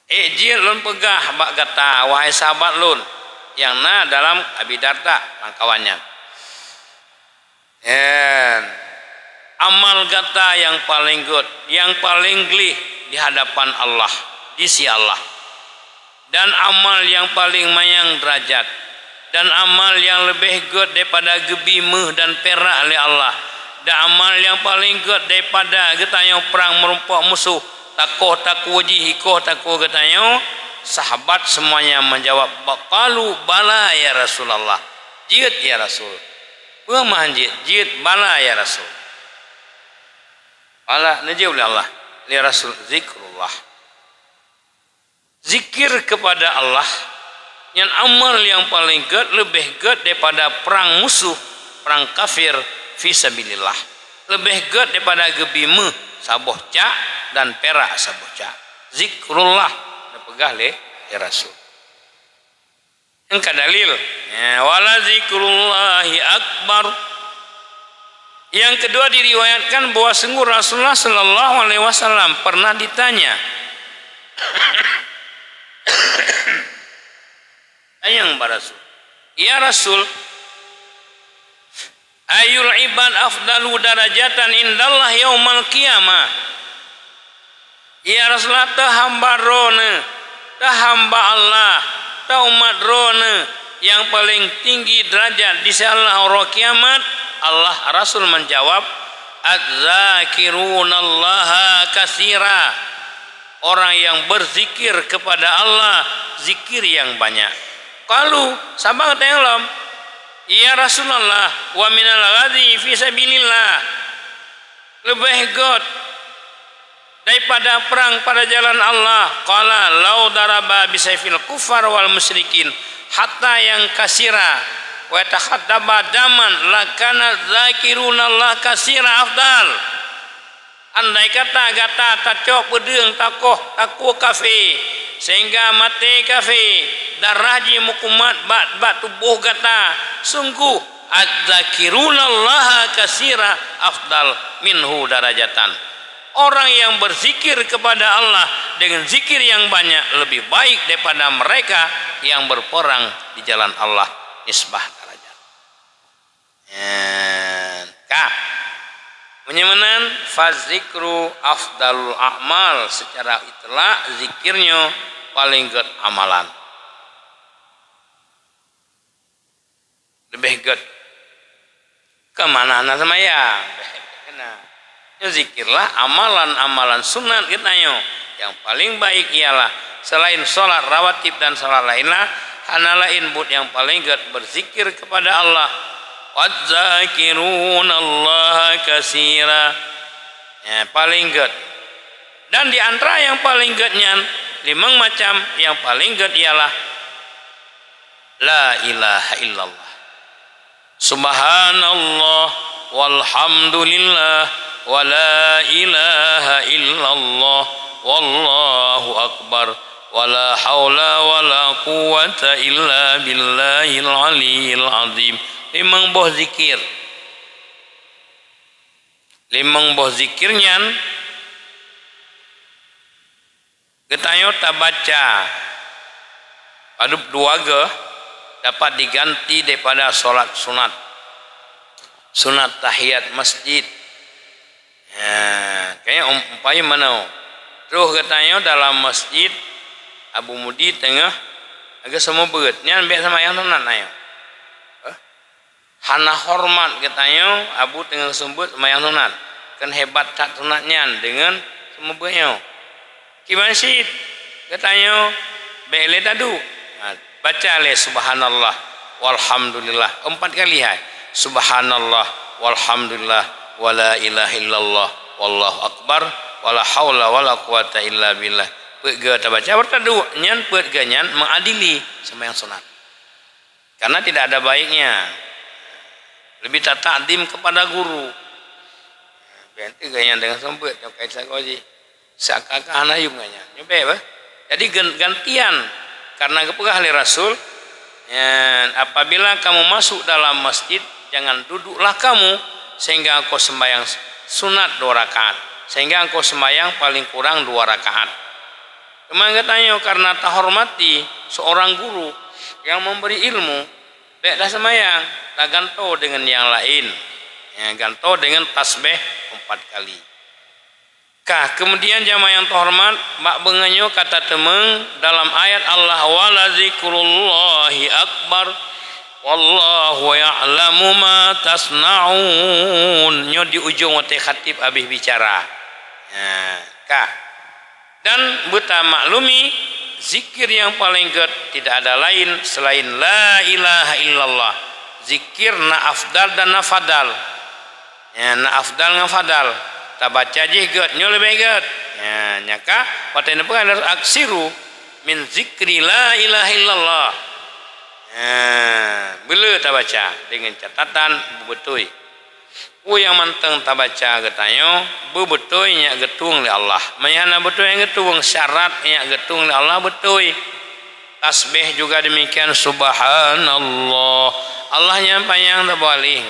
Jil lun pegah bak kata wahai sahabat lun yang na dalam Abi Darda kawannya. Amal kata yang paling good, yang paling glih di hadapan Allah, di sisi Allah. Dan amal yang paling mayang derajat dan amal yang lebih good daripada gebimeh dan perak oleh Allah dan amal yang paling good daripada getanya perang merumpak musuh takoh taku wajih hikoh taku getanya. Sahabat semuanya menjawab qalu bala ya Rasulullah, jid ya Rasul. Pemah jid bala ya Rasul. Bala najib oleh Allah ya Rasul zikrullah, zikir kepada Allah yang amal yang paling good, lebih good daripada perang musuh, perang kafir fisabilillah, lebih good daripada gebime sabuh cak dan perak sabuh cak. Zikrullah dipegah le ya Rasul. Engka dalil wala zikrullahi akbar. Yang kedua diriwayatkan bahwa sungguh Rasulullah sallallahu alaihi wasallam pernah ditanya ayang Rasul, ya Rasul, ayul ibad afdalu darajatan indallah yaumal qiyamah. Ya Rasulullah, ta hamba rone, ta hamba Allah, ta umat rone yang paling tinggi derajat di sisi Allah hari kiamat. Allah Rasul menjawab, adz-zakirunallaha katsira, orang yang berzikir kepada Allah zikir yang banyak. Kalau sahabat kata yang lain, ya Rasulullah, wa minal ghadhi fi sabilillah, lebih good daripada perang pada jalan Allah. Qala lau daraba bisayfil kufar wal musyrikin hatta yang kasira wa tahaddaba daman lakana zakirunallah kasira afdal. Andai kata gata tacok pedeng takoh taku kafe sehingga mati kafe daraji mukumat bat tubuh gata, sungguh adzzakirunallaha kasira afdal minhu darajatan. Orang yang berzikir kepada Allah dengan zikir yang banyak lebih baik daripada mereka yang berperang di jalan Allah nisbah darajat. Menyamanan fazikru afdalul a'mal, secara itlaq zikirnya paling good amalan, lebih good kemana sama ya zikirlah amalan-amalan sunat kitanya yang paling baik ialah selain sholat rawatib dan sholat lainlah hana lain but yang paling good berzikir kepada Allah. Wadzakirunallaha katsira, paling good. Dan di antara yang paling goodnya 5 macam, yang paling good ialah la ilaha illallah, subhanallah walhamdulillah wa la ilaha illallah wallahu akbar wa la haula wa la quwwata illa billahil aliyil azim. 5 buah zikir. 5 buah zikirnya Getayo tak baca pada 2 dapat diganti daripada solat sunat sunat tahiyat masjid. Kayaknya umpaya mana? Terus katanya dalam masjid Abu Mudi tengah agak semua berat. Ni ambil sama yang sunat nayo. Hana hormat katanya Abu tengah sembut sama yang sunat. Kan hebat tak sunatnya dengan semua beratnya. Gimana sih? Katanya bele tadu. Baca le subhanallah walhamdulillah 4 kali hai. Subhanallah walhamdulillah wala ilaha illallah wallahu akbar wala haula wala quwata illa billah. Perga tak baca bertadu nyan perga nyan mengadili sama yang sunat. Karena tidak ada baiknya. Lebih tak takdim kepada guru. Bente ganya dengan sempet kait sakoji. Sakakah anayum ganya. Nyobe apa? Jadi gantian karena kepegah oleh Rasul. Apabila kamu masuk dalam masjid, jangan duduklah kamu sehingga engkau sembahyang sunat 2 rakaat. Sehingga engkau sembahyang paling kurang 2 rakaat. Kemana katanya karena tak hormati seorang guru yang memberi ilmu, baik dah sembahyang, tak ganto dengan yang lain. Ganto dengan tasbih 4 kali. Kemudian jamaah yang terhormat, mak benganyo kata temeng dalam ayat Allah wala zikrullahi akbar wallahu ya'lamu ma tasnaun. Nyo di ujung wate khatib habis bicara. Dan buta maklumi zikir yang paling gede tidak ada lain selain la ilaha illallah. Zikir na afdal dan na fadal. Na afdal na fadal. Tak baca jigat nyo lebih gede. Nyaka patene pengadar aksiru min zikri la ilaha illallah. Bila tak baca dengan catatan bebetul. Yang manteng tak baca katanya bebetul nya getung li Allah. Mayana betul yang getung syarat nya getung li Allah betul. Tasbih juga demikian subhanallah. Allah nyampayang tak boleh.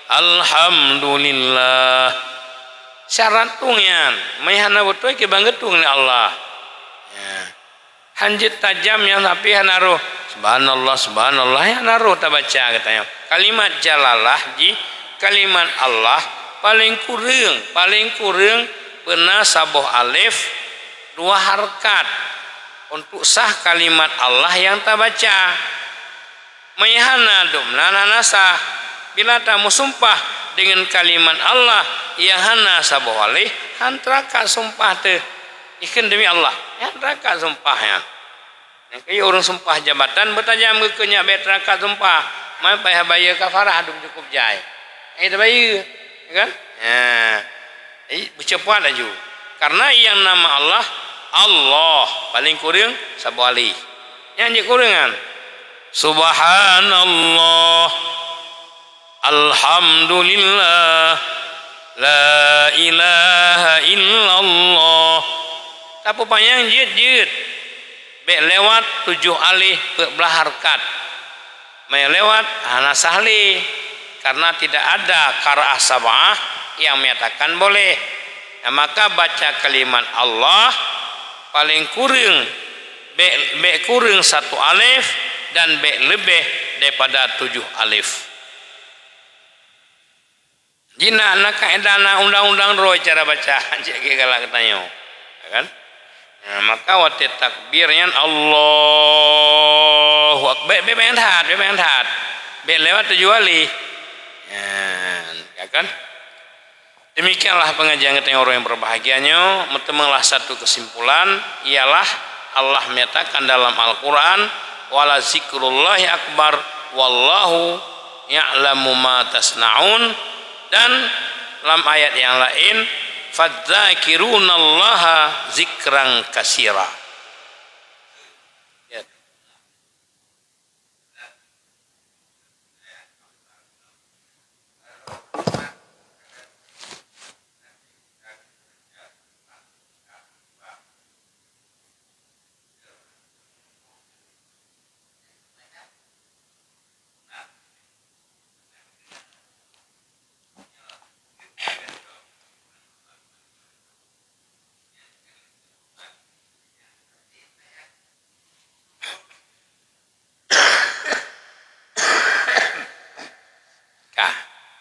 Alhamdulillah. Syarat tungyan mayana betul ke banggetung ni Allah. Hanjit tajam yang tapi hanaruh subhanallah subhanallah ya naruh tak baca katanya. Kalimat jalalah ji kalimat Allah paling kurang pernah sabuh alif 2 harkat untuk sah kalimat Allah yang tak baca. Mayana dumna nanasa bila tak mau sumpah dengan kalimat Allah yang hana sabuh alih hantraka sumpah tu ikan demi Allah hantraka sumpahnya. Kaya orang sumpah jabatan bertajam ke kenyak betraka sumpah mai payah bayar kafarah adum cukup jai dah bayar kan bercepat laju karena yang nama Allah Allah paling kurang sabuh alih yang je kurangan subhanallah alhamdulillah la ilaha illallah. Tapi panjang jid baik lewat 7 alih belah harkat mai lewat hana sahli karena tidak ada qiraah sab'ah yang menyatakan boleh. Maka baca kalimat Allah paling kurang baik kurang 1 alif dan baik lebih daripada 7 alif. Jina anak kaedana undang-undang roh cara baca cek ke galak katanya kan. Maka wate takbirnya Allahu akbar be hat be lewat 7 alih ya kan. Demikianlah pengajian kita orang yang berbahagianya. Metemenglah satu kesimpulan ialah Allah menyatakan dalam Al-Quran wala zikrullahi akbar wallahu ya'lamu ma tasnaun. Dan dalam ayat yang lain fadzakirunallaha zikran katsira.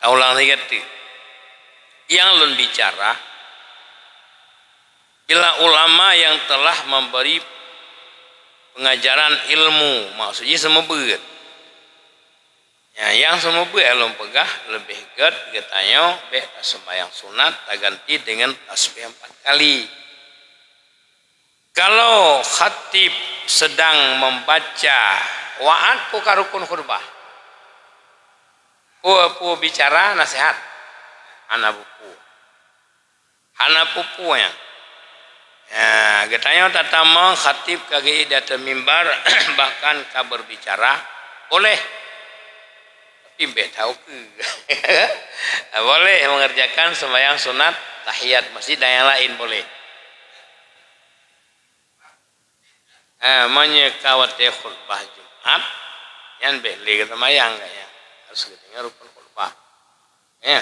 Ulang lagi tu. Yang lun bicara bila ulama yang telah memberi pengajaran ilmu, maksudnya semua berat. Ya, yang semua berat lun pegah lebih ged getanyo be sembahyang sunat tak ganti dengan tasbih 4 kali. Kalau khatib sedang membaca wa'ad ku karukun khutbah, pu bicara nasihat, anak pupu ya. Ya, getanya tatama khatib kage data mimbar bahkan ka berbicara boleh. Tapi be tahu ke. Boleh mengerjakan sembahyang sunat tahiyat masjid dan yang lain boleh. Menyekawati khutbah Jumat yang be le sembahyang kaya. Harus dengar rukun khutbah. Ya.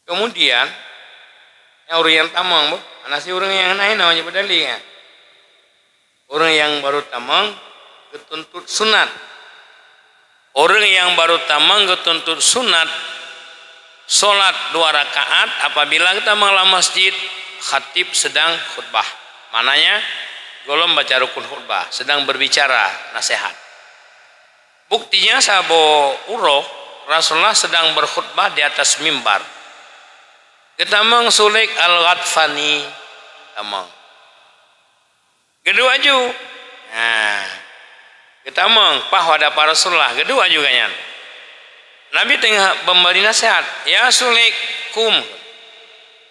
Kemudian yang orang yang tamang, bu, nasi orang yang lain namanya berdali ya. Orang yang baru tamang ketuntut sunat. Orang yang baru tamang ketuntut sunat, solat 2 rakaat apabila kita mengalah masjid, khatib sedang khutbah. Mananya golong baca rukun khutbah, sedang berbicara nasihat. Buktinya sabo uroh Rasulullah sedang berkhutbah di atas mimbar. Ketamang Sulik Al-Ghatfani tamang. Kedua ju. Nah. Ketamang pahwada para Rasulullah kedua juga nyan. Nabi tengah memberi nasihat, "Ya Sulik kum.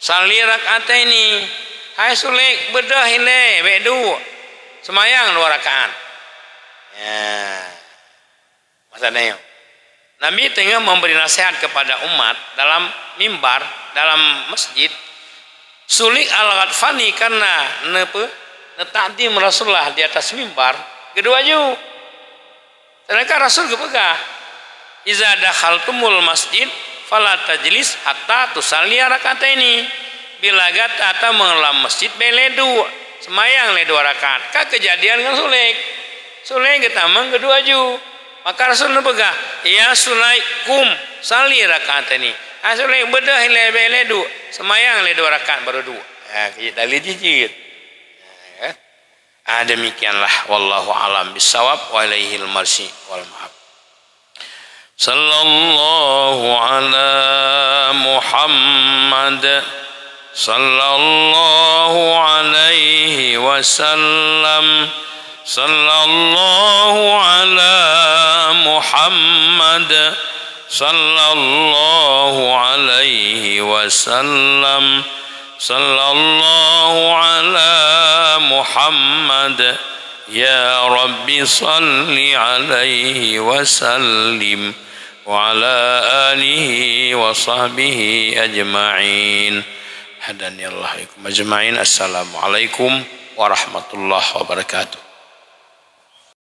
Salli rakaataini. Hai Sulik, bedah hile bedu. Semayang 2 rakaat." Ya. Maksudnya Nabi tengah memberi nasihat kepada umat dalam mimbar, dalam masjid. Sulik Al-Ghatfani karena netakdim Rasulullah di atas mimbar. Kedua ju. Sedangkan Rasul kepegah. Iza dakhaltumul masjid fala tajlis hatta tusalli rakataini. Bila gata mengelam masjid beledu semayang le 2 rakaat. Ka kejadian dengan Sulik. Sulik ketamang kedua ju. Maka Rasul pegah, "Ya Sulaikum salli rakaataini." Rasul bedah le 2 semayang le 2 rakaat baru 2. Ya, dalil jijit. Ya. Demikianlah wallahu alam bisawab wa ilaihil marsi wal mahab. Sallallahu ala Muhammad sallallahu alaihi wasallam. Sallallahu ala Muhammad sallallahu alaihi wasallam. Sallallahu ala Muhammad ya Rabbi salli alaihi wasallim wa ala alihi wa sahbihi ajma'in. Hadaniyallahu ajma'in. Assalamualaikum warahmatullahi wabarakatuh.